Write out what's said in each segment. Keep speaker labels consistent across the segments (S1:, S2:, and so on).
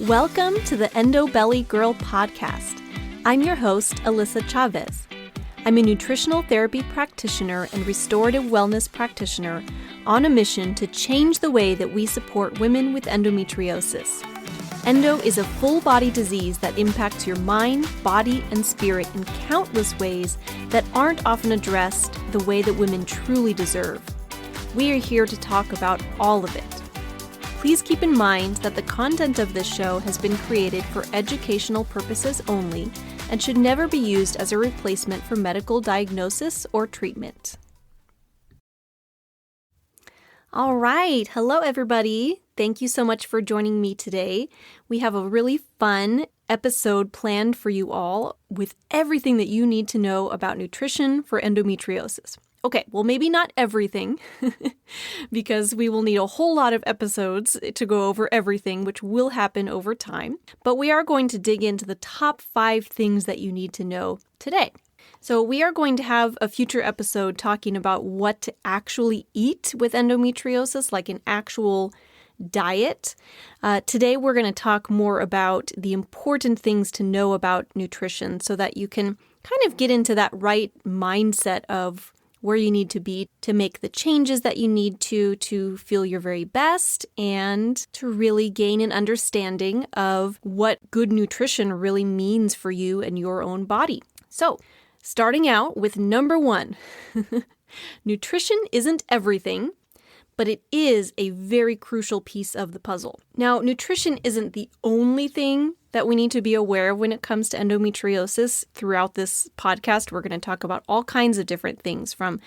S1: Welcome to the Endo Belly Girl podcast. I'm your host, Alyssa Chavez. I'm a nutritional therapy practitioner and restorative wellness practitioner on a mission to change the way that we support women with endometriosis. Endo is a full-body disease that impacts your mind, body, and spirit in countless ways that aren't often addressed the way that women truly deserve. We are here to talk about all of it. Please keep in mind that the content of this show has been created for educational purposes only and should never be used as a replacement for medical diagnosis or treatment. All right. Hello, everybody. Thank you so much for joining me today. We have a really fun episode planned for you all with everything that you need to know about nutrition for endometriosis. Okay, well, maybe not everything, because we will need a whole lot of episodes to go over everything, which will happen over time. But we are going to dig into the top 5 things that you need to know today. So we are going to have a future episode talking about what to actually eat with endometriosis, like an actual diet. Today, we're going to talk more about the important things to know about nutrition so that you can kind of get into that right mindset of where you need to be to make the changes that you need to feel your very best and to really gain an understanding of what good nutrition really means for you and your own body. So, starting out with number 1, nutrition isn't everything, but it is a very crucial piece of the puzzle. Now, nutrition isn't the only thing that we need to be aware of when it comes to endometriosis. Throughout this podcast, we're going to talk about all kinds of different things, from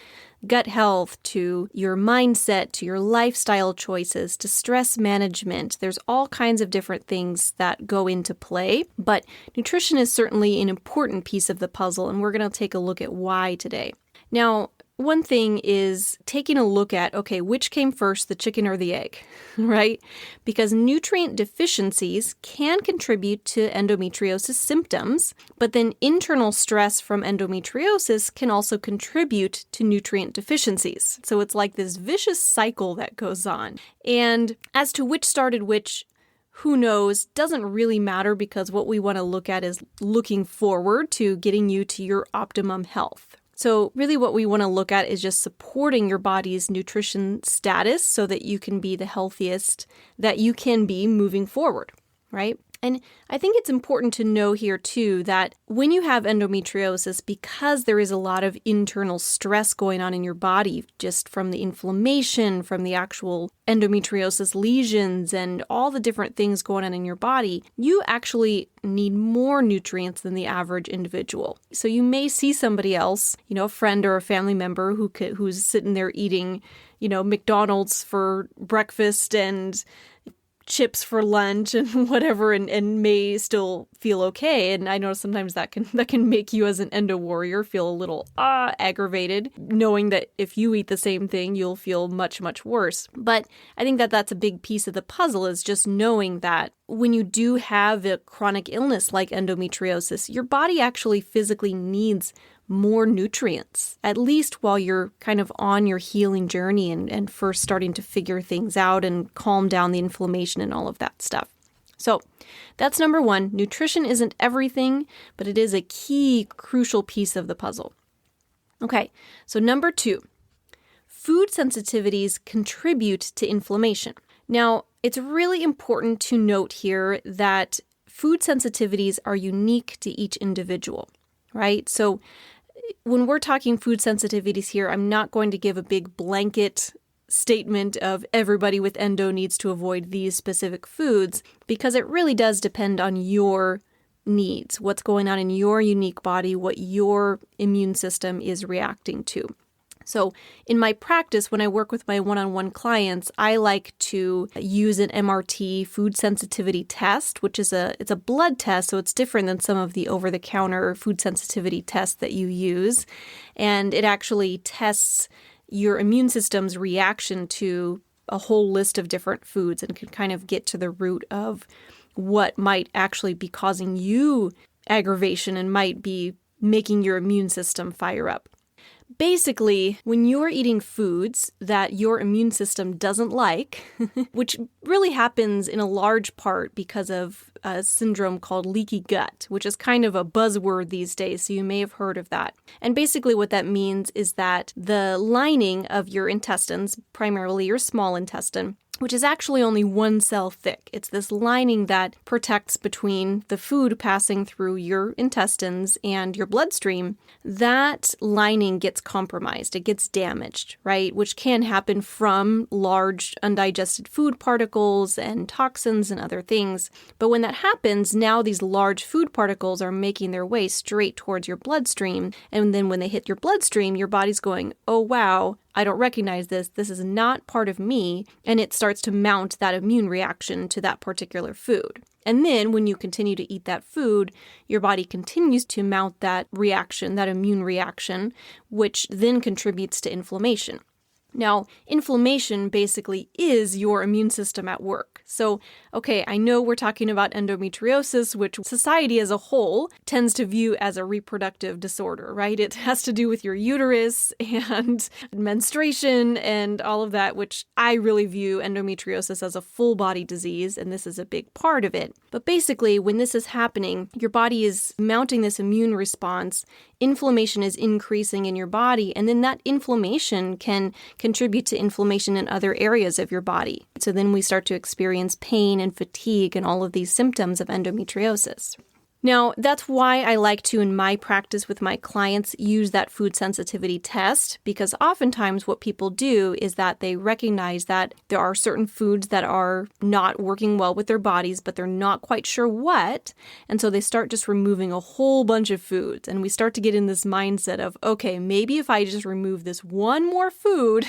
S1: gut health to your mindset to your lifestyle choices to stress management. There's all kinds of different things that go into play, but nutrition is certainly an important piece of the puzzle, and we're going to take a look at why today. Now, one thing is taking a look at, okay, which came first, the chicken or the egg, right? Because nutrient deficiencies can contribute to endometriosis symptoms, but then internal stress from endometriosis can also contribute to nutrient deficiencies. So it's like this vicious cycle that goes on. And as to which started which, who knows, doesn't really matter, because what we want to look at is looking forward to getting you to your optimum health. So really what we want to look at is just supporting your body's nutrition status so that you can be the healthiest that you can be moving forward, right? And I think it's important to know here too that when you have endometriosis, because there is a lot of internal stress going on in your body, just from the inflammation, from the actual endometriosis lesions and all the different things going on in your body, you actually need more nutrients than the average individual. So you may see somebody else, a friend or a family member who's sitting there eating, McDonald's for breakfast and chips for lunch and whatever, and may still feel okay. And I know sometimes that can make you as an endo warrior feel a little aggravated, knowing that if you eat the same thing, you'll feel much, much worse. But I think that that's a big piece of the puzzle, is just knowing that when you do have a chronic illness like endometriosis, your body actually physically needs more nutrients, at least while you're kind of on your healing journey and first starting to figure things out and calm down the inflammation and all of that stuff. So that's number 1. Nutrition isn't everything, but it is a key, crucial piece of the puzzle. Okay, so number 2, food sensitivities contribute to inflammation. Now, it's really important to note here that food sensitivities are unique to each individual, right? So when we're talking food sensitivities here, I'm not going to give a big blanket statement of everybody with endo needs to avoid these specific foods, because it really does depend on your needs, what's going on in your unique body, what your immune system is reacting to. So in my practice, when I work with my one-on-one clients, I like to use an MRT food sensitivity test, which is it's a blood test, so it's different than some of the over-the-counter food sensitivity tests that you use. And it actually tests your immune system's reaction to a whole list of different foods and can kind of get to the root of what might actually be causing you aggravation and might be making your immune system fire up. basically, when you're eating foods that your immune system doesn't like, which really happens in a large part because of a syndrome called leaky gut, which is kind of a buzzword these days, so you may have heard of that. And basically what that means is that the lining of your intestines, primarily your small intestine, which is actually only one cell thick. It's this lining that protects between the food passing through your intestines and your bloodstream. That lining gets compromised. It gets damaged, right? Which can happen from large undigested food particles and toxins and other things. But when that happens, now these large food particles are making their way straight towards your bloodstream. And then when they hit your bloodstream, your body's going, oh, wow, I don't recognize this. This is not part of me. And it starts to mount that immune reaction to that particular food. And then when you continue to eat that food, your body continues to mount that reaction, that immune reaction, which then contributes to inflammation. Now, inflammation basically is your immune system at work. So, okay, I know we're talking about endometriosis, which society as a whole tends to view as a reproductive disorder, right? It has to do with your uterus and menstruation and all of that, which I really view endometriosis as a full body disease, and this is a big part of it. But basically, when this is happening, your body is mounting this immune response, inflammation is increasing in your body, and then that inflammation can contribute to inflammation in other areas of your body. So then we start to experience pain and fatigue and all of these symptoms of endometriosis. Now, that's why I like to, in my practice with my clients, use that food sensitivity test, because oftentimes what people do is that they recognize that there are certain foods that are not working well with their bodies, but they're not quite sure what, and so they start just removing a whole bunch of foods, and we start to get in this mindset of, okay, maybe if I just remove this one more food,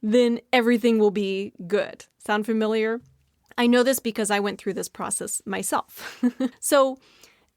S1: then everything will be good. Sound familiar? I know this because I went through this process myself. So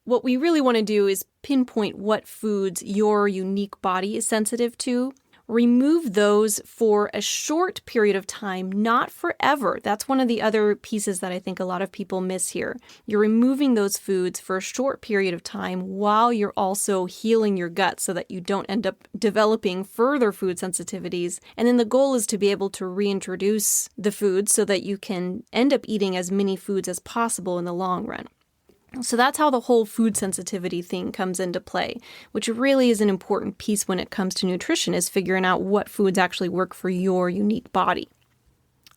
S1: what we really want to do is pinpoint what foods your unique body is sensitive to. Remove those for a short period of time, not forever. That's one of the other pieces that I think a lot of people miss here. You're removing those foods for a short period of time while you're also healing your gut so that you don't end up developing further food sensitivities. And then the goal is to be able to reintroduce the foods so that you can end up eating as many foods as possible in the long run. So that's how the whole food sensitivity thing comes into play, which really is an important piece when it comes to nutrition, is figuring out what foods actually work for your unique body.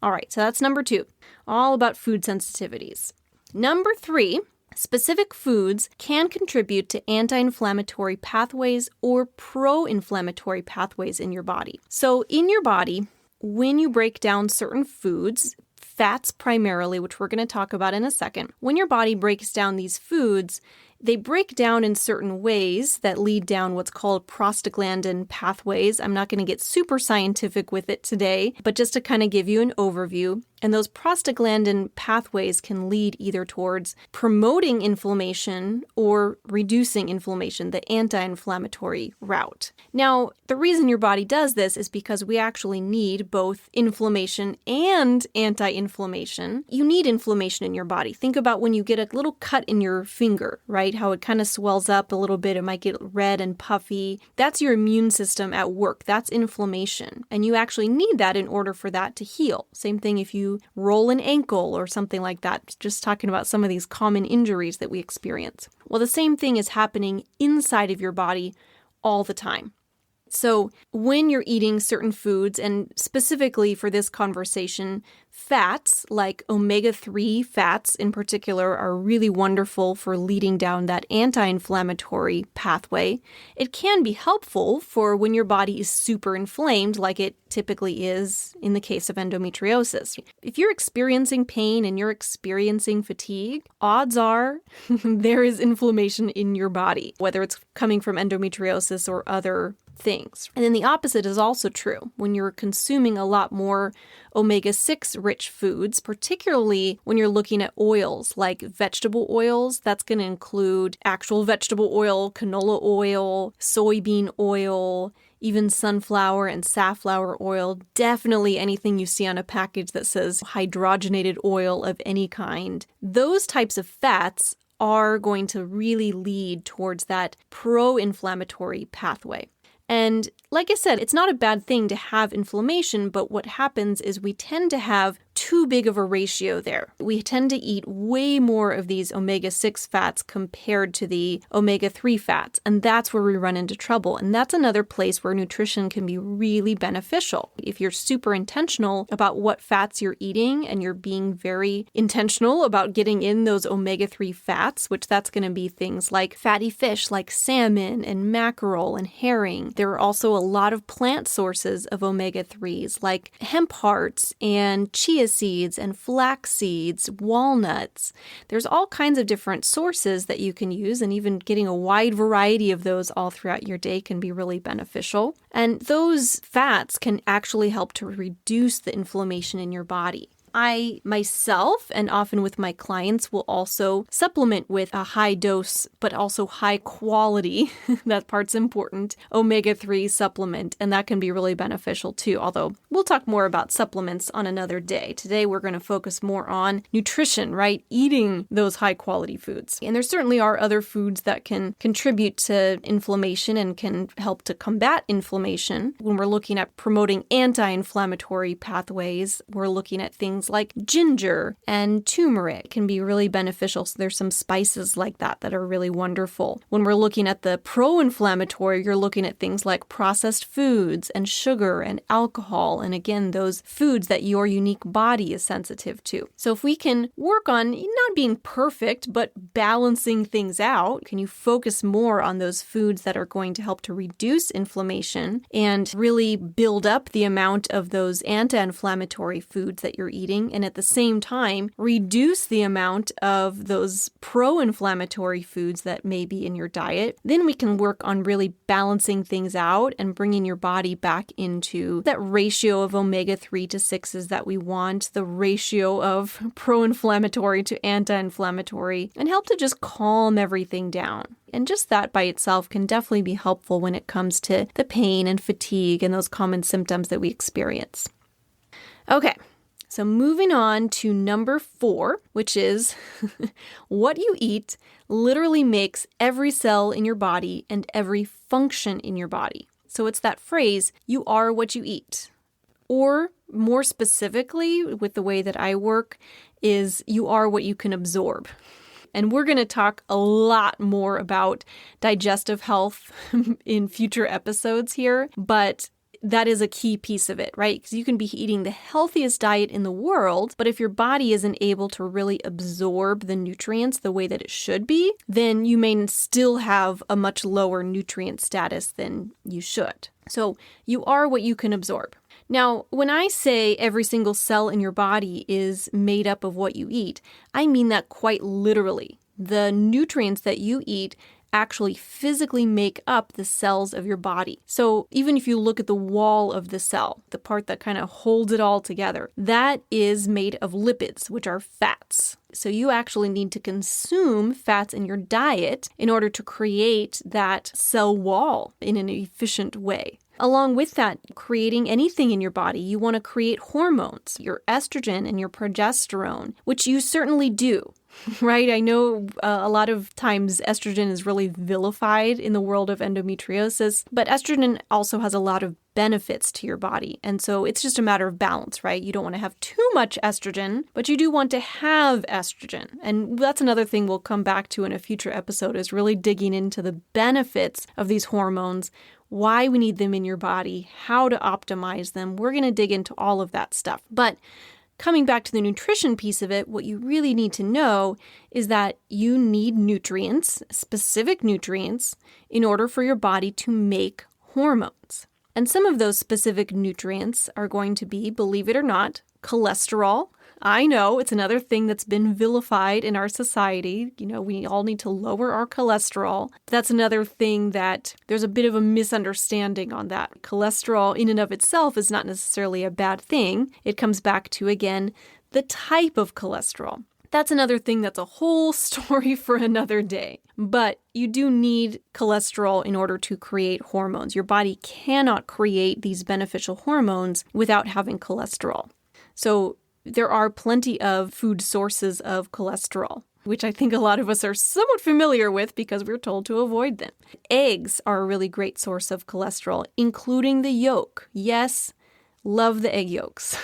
S1: All right, so that's number 2, all about food sensitivities. Number 3, specific foods can contribute to anti-inflammatory pathways or pro-inflammatory pathways in your body. So in your body, when you break down certain foods, fats primarily, which we're going to talk about in a second. When your body breaks down these foods, they break down in certain ways that lead down what's called prostaglandin pathways. I'm not going to get super scientific with it today, but just to kind of give you an overview. And those prostaglandin pathways can lead either towards promoting inflammation or reducing inflammation, the anti-inflammatory route. Now, the reason your body does this is because we actually need both inflammation and anti-inflammation. You need inflammation in your body. Think about when you get a little cut in your finger, right? How it kind of swells up a little bit. It might get red and puffy. That's your immune system at work. That's inflammation. And you actually need that in order for that to heal. Same thing if you roll an ankle or something like that, just talking about some of these common injuries that we experience. Well, the same thing is happening inside of your body all the time. So when you're eating certain foods, and specifically for this conversation, fats like omega-3 fats in particular are really wonderful for leading down that anti-inflammatory pathway. It can be helpful for when your body is super inflamed, like it typically is in the case of endometriosis. If you're experiencing pain and you're experiencing fatigue, odds are there is inflammation in your body, whether it's coming from endometriosis or other things. And then the opposite is also true. When you're consuming a lot more omega-6 rich foods, particularly when you're looking at oils like vegetable oils, that's going to include actual vegetable oil, canola oil, soybean oil, even sunflower and safflower oil, definitely anything you see on a package that says hydrogenated oil of any kind. Those types of fats are going to really lead towards that pro-inflammatory pathway. And like I said, it's not a bad thing to have inflammation, but what happens is we tend to have too big of a ratio there. We tend to eat way more of these omega-6 fats compared to the omega-3 fats, and that's where we run into trouble. And that's another place where nutrition can be really beneficial. If you're super intentional about what fats you're eating and you're being very intentional about getting in those omega-3 fats, which that's going to be things like fatty fish like salmon and mackerel and herring. There are also a lot of plant sources of omega-3s like hemp hearts and chia seeds and flax seeds, walnuts. There's all kinds of different sources that you can use, and even getting a wide variety of those all throughout your day can be really beneficial. And those fats can actually help to reduce the inflammation in your body. I myself, and often with my clients, will also supplement with a high dose, but also high quality, that part's important, omega-3 supplement, and that can be really beneficial too, although we'll talk more about supplements on another day. Today we're going to focus more on nutrition, right? Eating those high quality foods. And there certainly are other foods that can contribute to inflammation and can help to combat inflammation. When we're looking at promoting anti-inflammatory pathways, we're looking at things like ginger and turmeric can be really beneficial. So there's some spices like that are really wonderful. When we're looking at the pro-inflammatory, you're looking at things like processed foods and sugar and alcohol. And again, those foods that your unique body is sensitive to. So if we can work on not being perfect, but balancing things out, can you focus more on those foods that are going to help to reduce inflammation and really build up the amount of those anti-inflammatory foods that you're eating, and at the same time reduce the amount of those pro-inflammatory foods that may be in your diet, then we can work on really balancing things out and bringing your body back into that ratio of omega-3 to 6s that we want, the ratio of pro-inflammatory to anti-inflammatory, and help to just calm everything down. And just that by itself can definitely be helpful when it comes to the pain and fatigue and those common symptoms that we experience. Okay. So moving on to number 4, which is what you eat literally makes every cell in your body and every function in your body. So it's that phrase, you are what you eat. Or more specifically, with the way that I work, is you are what you can absorb. And we're going to talk a lot more about digestive health in future episodes here, but that is a key piece of it, right? Because you can be eating the healthiest diet in the world, but if your body isn't able to really absorb the nutrients the way that it should be, then you may still have a much lower nutrient status than you should. So you are what you can absorb. Now, when I say every single cell in your body is made up of what you eat, I mean that quite literally. The nutrients that you eat actually physically make up the cells of your body. So even if you look at the wall of the cell, the part that kind of holds it all together, that is made of lipids, which are fats. So you actually need to consume fats in your diet in order to create that cell wall in an efficient way. Along with that, creating anything in your body, you want to create hormones, your estrogen and your progesterone, which you certainly do. Right? I know a lot of times estrogen is really vilified in the world of endometriosis, but estrogen also has a lot of benefits to your body. And so it's just a matter of balance, right? You don't want to have too much estrogen, but you do want to have estrogen. And that's another thing we'll come back to in a future episode, is really digging into the benefits of these hormones, why we need them in your body, how to optimize them. We're going to dig into all of that stuff. But coming back to the nutrition piece of it, what you really need to know is that you need nutrients, specific nutrients, in order for your body to make hormones. And some of those specific nutrients are going to be, believe it or not, cholesterol. I know it's another thing that's been vilified in our society. You know, we all need to lower our cholesterol. That's another thing that there's a bit of a misunderstanding on that. Cholesterol in and of itself is not necessarily a bad thing. It comes back to, again, the type of cholesterol. That's another thing that's a whole story for another day. But you do need cholesterol in order to create hormones. Your body cannot create these beneficial hormones without having cholesterol. So there are plenty of food sources of cholesterol. which I think a lot of us are somewhat familiar with because we're told to avoid them. Eggs are a really great source of cholesterol, including the yolk. Yes, love the egg yolks.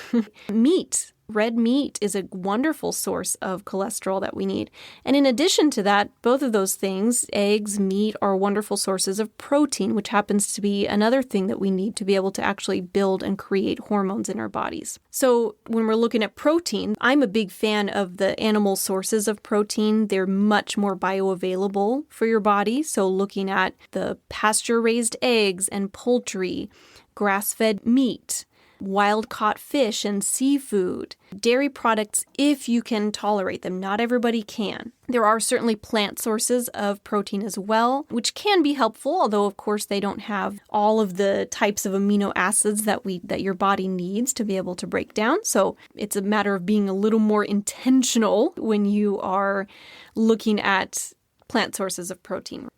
S1: Meat. Red meat is a wonderful source of cholesterol that we need. And in addition to that, both of those things, eggs, meat, are wonderful sources of protein, which happens to be another thing that we need to be able to actually build and create hormones in our bodies. So when we're looking at protein, I'm a big fan of the animal sources of protein. They're much more bioavailable for your body. So looking at the pasture-raised eggs and poultry, grass-fed meat, wild-caught fish and seafood, dairy products if you can tolerate them. Not everybody can. There are certainly plant sources of protein as well, which can be helpful, although of course they don't have all of the types of amino acids that your body needs to be able to break down. So it's a matter of being a little more intentional when you are looking at plant sources of protein.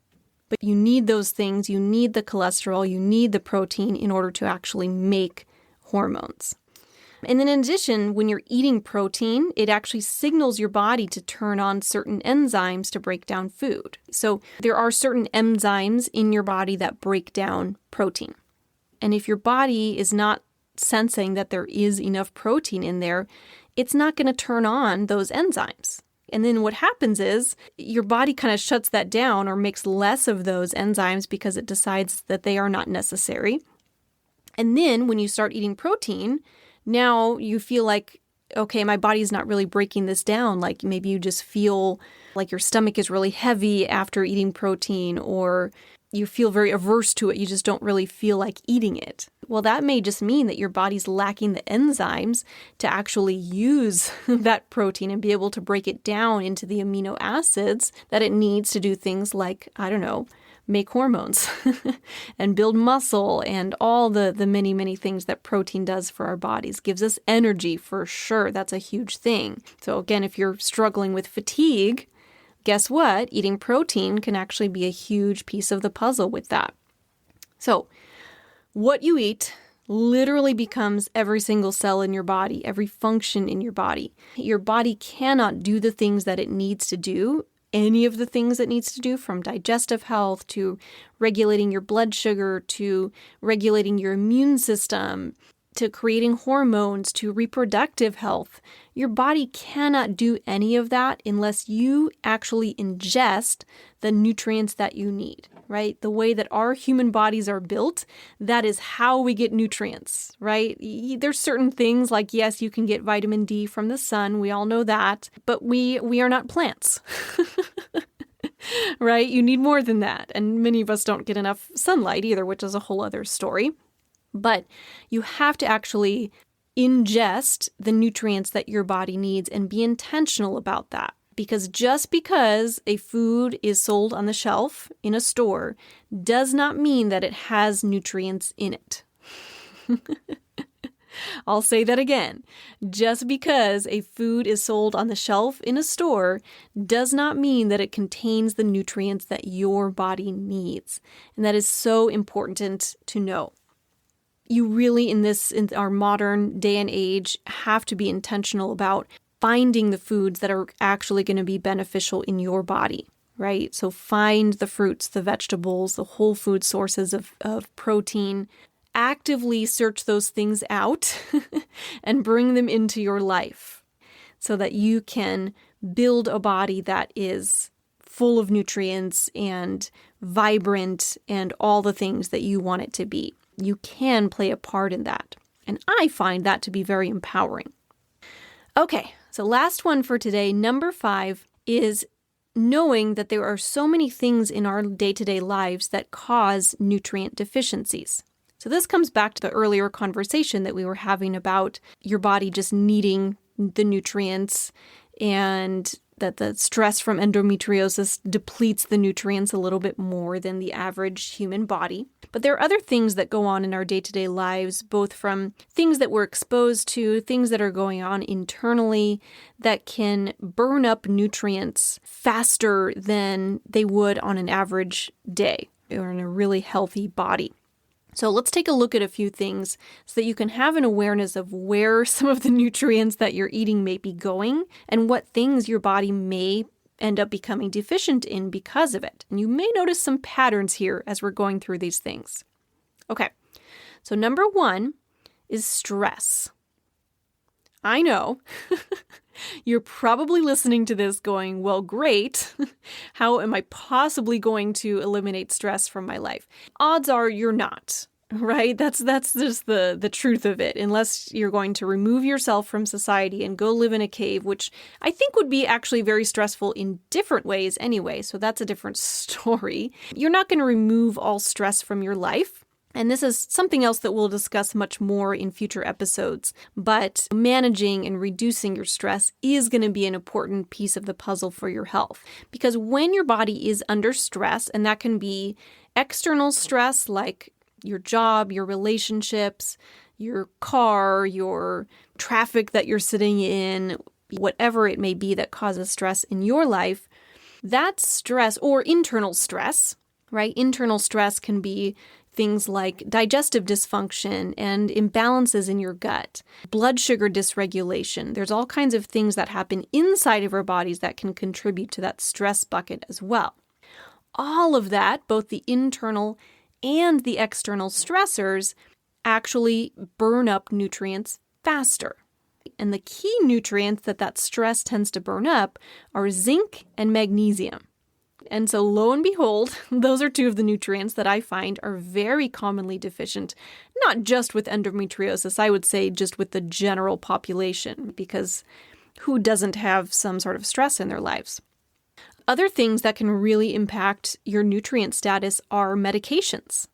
S1: But you need those things. You need the cholesterol. You need the protein in order to actually make hormones. And then in addition, when you're eating protein, it actually signals your body to turn on certain enzymes to break down food. So there are certain enzymes in your body that break down protein. And if your body is not sensing that there is enough protein in there, it's not going to turn on those enzymes. And then what happens is your body kind of shuts that down or makes less of those enzymes because it decides that they are not necessary. And then when you start eating protein, now you feel like, okay, my body's not really breaking this down. Like maybe you just feel like your stomach is really heavy after eating protein, or you feel very averse to it. You just don't really feel like eating it. Well, that may just mean that your body's lacking the enzymes to actually use that protein and be able to break it down into the amino acids that it needs to do things like, I don't know, make hormones and build muscle and all the many, many things that protein does for our bodies. Gives us energy for sure. That's a huge thing. So again, if you're struggling with fatigue, guess what? Eating protein can actually be a huge piece of the puzzle with that. So what you eat literally becomes every single cell in your body, every function in your body. Your body cannot do the things that it needs to do, any of the things it needs to do, from digestive health to regulating your blood sugar to regulating your immune system to creating hormones to reproductive health. Your body cannot do any of that unless you actually ingest the nutrients that you need, right? The way that our human bodies are built, that is how we get nutrients, right? There's certain things like, yes, you can get vitamin D from the sun. We all know that, but we are not plants, right? You need more than that. And many of us don't get enough sunlight either, which is a whole other story. But you have to actually ingest the nutrients that your body needs and be intentional about that. Because just because a food is sold on the shelf in a store does not mean that it has nutrients in it. I'll say that again. Just because a food is sold on the shelf in a store does not mean that it contains the nutrients that your body needs. And that is so important to know. You really, in our modern day and age, have to be intentional about finding the foods that are actually going to be beneficial in your body, right? So find the fruits, the vegetables, the whole food sources of protein. Actively search those things out and bring them into your life so that you can build a body that is full of nutrients and vibrant and all the things that you want it to be. You can play a part in that. And I find that to be very empowering. Okay, so last one for today, number 5, is knowing that there are so many things in our day-to-day lives that cause nutrient deficiencies. So this comes back to the earlier conversation that we were having about your body just needing the nutrients, and that the stress from endometriosis depletes the nutrients a little bit more than the average human body. But there are other things that go on in our day-to-day lives, both from things that we're exposed to, things that are going on internally that can burn up nutrients faster than they would on an average day or in a really healthy body. So let's take a look at a few things so that you can have an awareness of where some of the nutrients that you're eating may be going and what things your body may end up becoming deficient in because of it. And you may notice some patterns here as we're going through these things. Okay, so number one is stress. I know you're probably listening to this going, well, great. How am I possibly going to eliminate stress from my life? Odds are you're not, right? That's just the truth of it. Unless you're going to remove yourself from society and go live in a cave, which I think would be actually very stressful in different ways anyway. So that's a different story. You're not going to remove all stress from your life. And this is something else that we'll discuss much more in future episodes. But managing and reducing your stress is going to be an important piece of the puzzle for your health. Because when your body is under stress, and that can be external stress like your job, your relationships, your car, your traffic that you're sitting in, whatever it may be that causes stress in your life, that stress or internal stress, right? Internal stress can be things like digestive dysfunction and imbalances in your gut, blood sugar dysregulation. There's all kinds of things that happen inside of our bodies that can contribute to that stress bucket as well. All of that, both the internal and the external stressors, actually burn up nutrients faster. And the key nutrients that stress tends to burn up are zinc and magnesium. And so lo and behold, those are two of the nutrients that I find are very commonly deficient, not just with endometriosis, I would say just with the general population, because who doesn't have some sort of stress in their lives? Other things that can really impact your nutrient status are medications.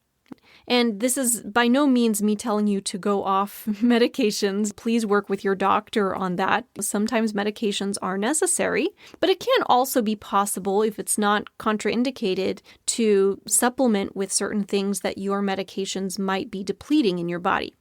S1: And this is by no means me telling you to go off medications. Please work with your doctor on that. Sometimes medications are necessary, but it can also be possible, if it's not contraindicated, to supplement with certain things that your medications might be depleting in your body.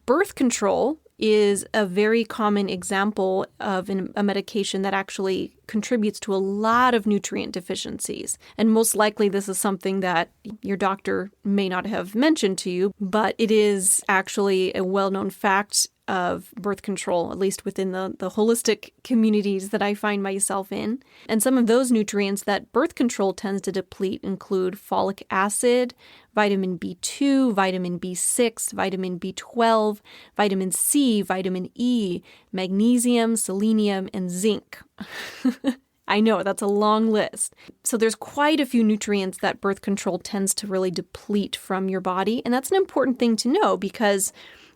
S1: Birth control is a very common example of a medication that actually contributes to a lot of nutrient deficiencies. And most likely this is something that your doctor may not have mentioned to you, but it is actually a well-known fact of birth control, at least within the holistic communities that I find myself in. And some of those nutrients that birth control tends to deplete include folic acid, vitamin B2, vitamin B6, vitamin B12, vitamin C, vitamin E, magnesium, selenium, and zinc. I know, that's a long list. So there's quite a few nutrients that birth control tends to really deplete from your body. And that's an important thing to know because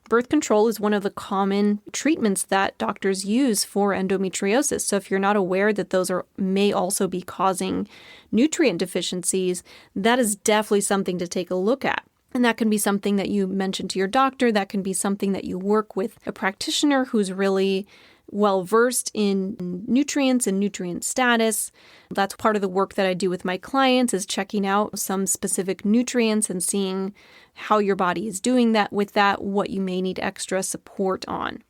S1: birth control is one of the common treatments that doctors use for endometriosis. So if you're not aware that those may also be causing nutrient deficiencies, that is definitely something to take a look at. And that can be something that you mention to your doctor. That can be something that you work with a practitioner who's really well-versed in nutrients and nutrient status. That's part of the work that I do with my clients, is checking out some specific nutrients and seeing how your body is doing that with that, what you may need extra support on.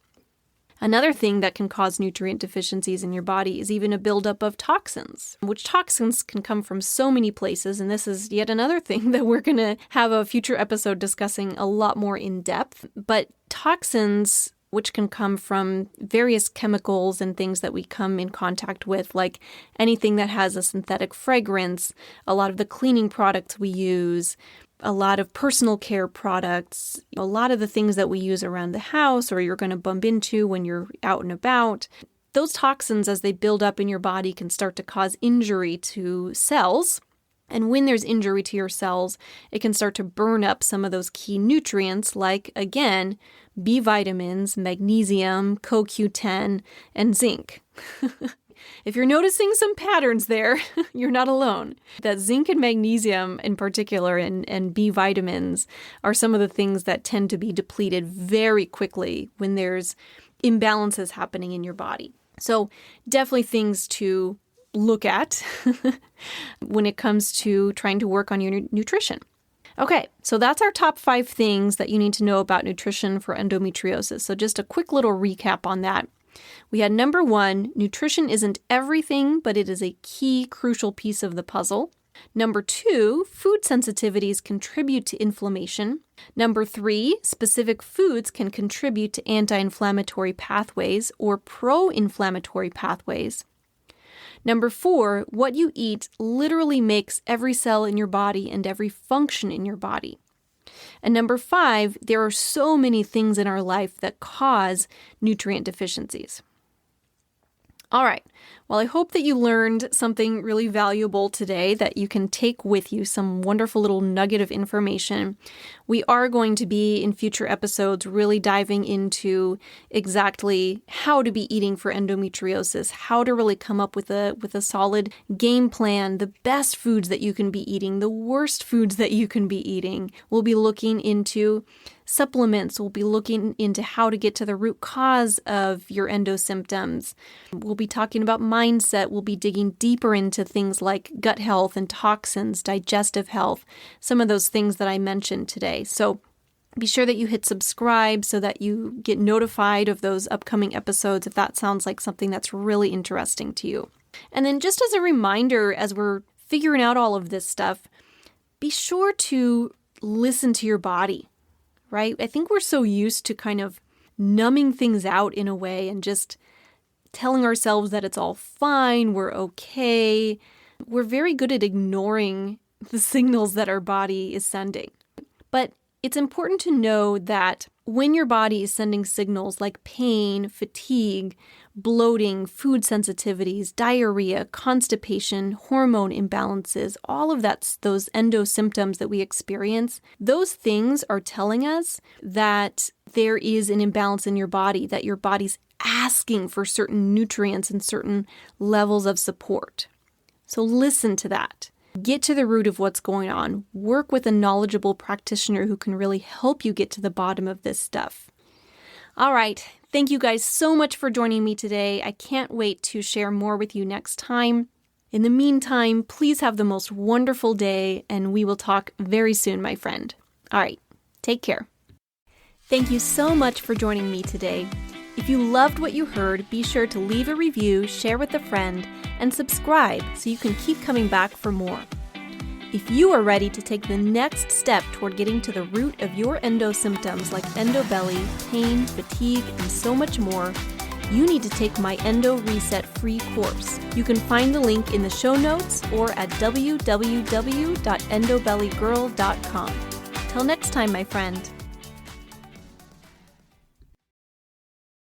S1: Another thing that can cause nutrient deficiencies in your body is even a buildup of toxins, which toxins can come from so many places. And this is yet another thing that we're going to have a future episode discussing a lot more in depth. But toxins, which can come from various chemicals and things that we come in contact with, like anything that has a synthetic fragrance, a lot of the cleaning products we use, a lot of personal care products, a lot of the things that we use around the house or you're going to bump into when you're out and about. Those toxins, as they build up in your body, can start to cause injury to cells. And when there's injury to your cells, it can start to burn up some of those key nutrients like, again, B vitamins, magnesium, CoQ10, and zinc. If you're noticing some patterns there, you're not alone. That zinc and magnesium in particular and B vitamins are some of the things that tend to be depleted very quickly when there's imbalances happening in your body. So definitely things to look at when it comes to trying to work on your nutrition. Okay, so that's our top 5 things that you need to know about nutrition for endometriosis. So just a quick little recap on that. We had number 1, nutrition isn't everything, but it is a key, crucial piece of the puzzle. Number 2, food sensitivities contribute to inflammation. Number 3, specific foods can contribute to anti-inflammatory pathways or pro-inflammatory pathways. Number 4, what you eat literally makes every cell in your body and every function in your body. And number 5, there are so many things in our life that cause nutrient deficiencies. All right. Well, I hope that you learned something really valuable today that you can take with you, some wonderful little nugget of information. We are going to be in future episodes really diving into exactly how to be eating for endometriosis, how to really come up with a solid game plan, the best foods that you can be eating, the worst foods that you can be eating. We'll be looking into supplements. We'll be looking into how to get to the root cause of your endo symptoms. We'll be talking about mindset. We'll be digging deeper into things like gut health and toxins, digestive health, some of those things that I mentioned today. So be sure that you hit subscribe so that you get notified of those upcoming episodes if that sounds like something that's really interesting to you. And then just as a reminder, as we're figuring out all of this stuff, be sure to listen to your body. Right? I think we're so used to kind of numbing things out in a way and just telling ourselves that it's all fine, we're okay. We're very good at ignoring the signals that our body is sending. But it's important to know that when your body is sending signals like pain, fatigue, bloating, food sensitivities, diarrhea, constipation, hormone imbalances, all of that's those endo symptoms that we experience, those things are telling us that there is an imbalance in your body, that your body's asking for certain nutrients and certain levels of support. So listen to that. Get to the root of what's going on. Work with a knowledgeable practitioner who can really help you get to the bottom of this stuff. All right. Thank you guys so much for joining me today. I can't wait to share more with you next time. In the meantime, please have the most wonderful day, and we will talk very soon, my friend. All right. Take care. Thank you so much for joining me today. If you loved what you heard, be sure to leave a review, share with a friend, and subscribe so you can keep coming back for more. If you are ready to take the next step toward getting to the root of your endo symptoms like endobelly, pain, fatigue, and so much more, you need to take my Endo Reset free course. You can find the link in the show notes or at www.endobellygirl.com. Till next time, my friend.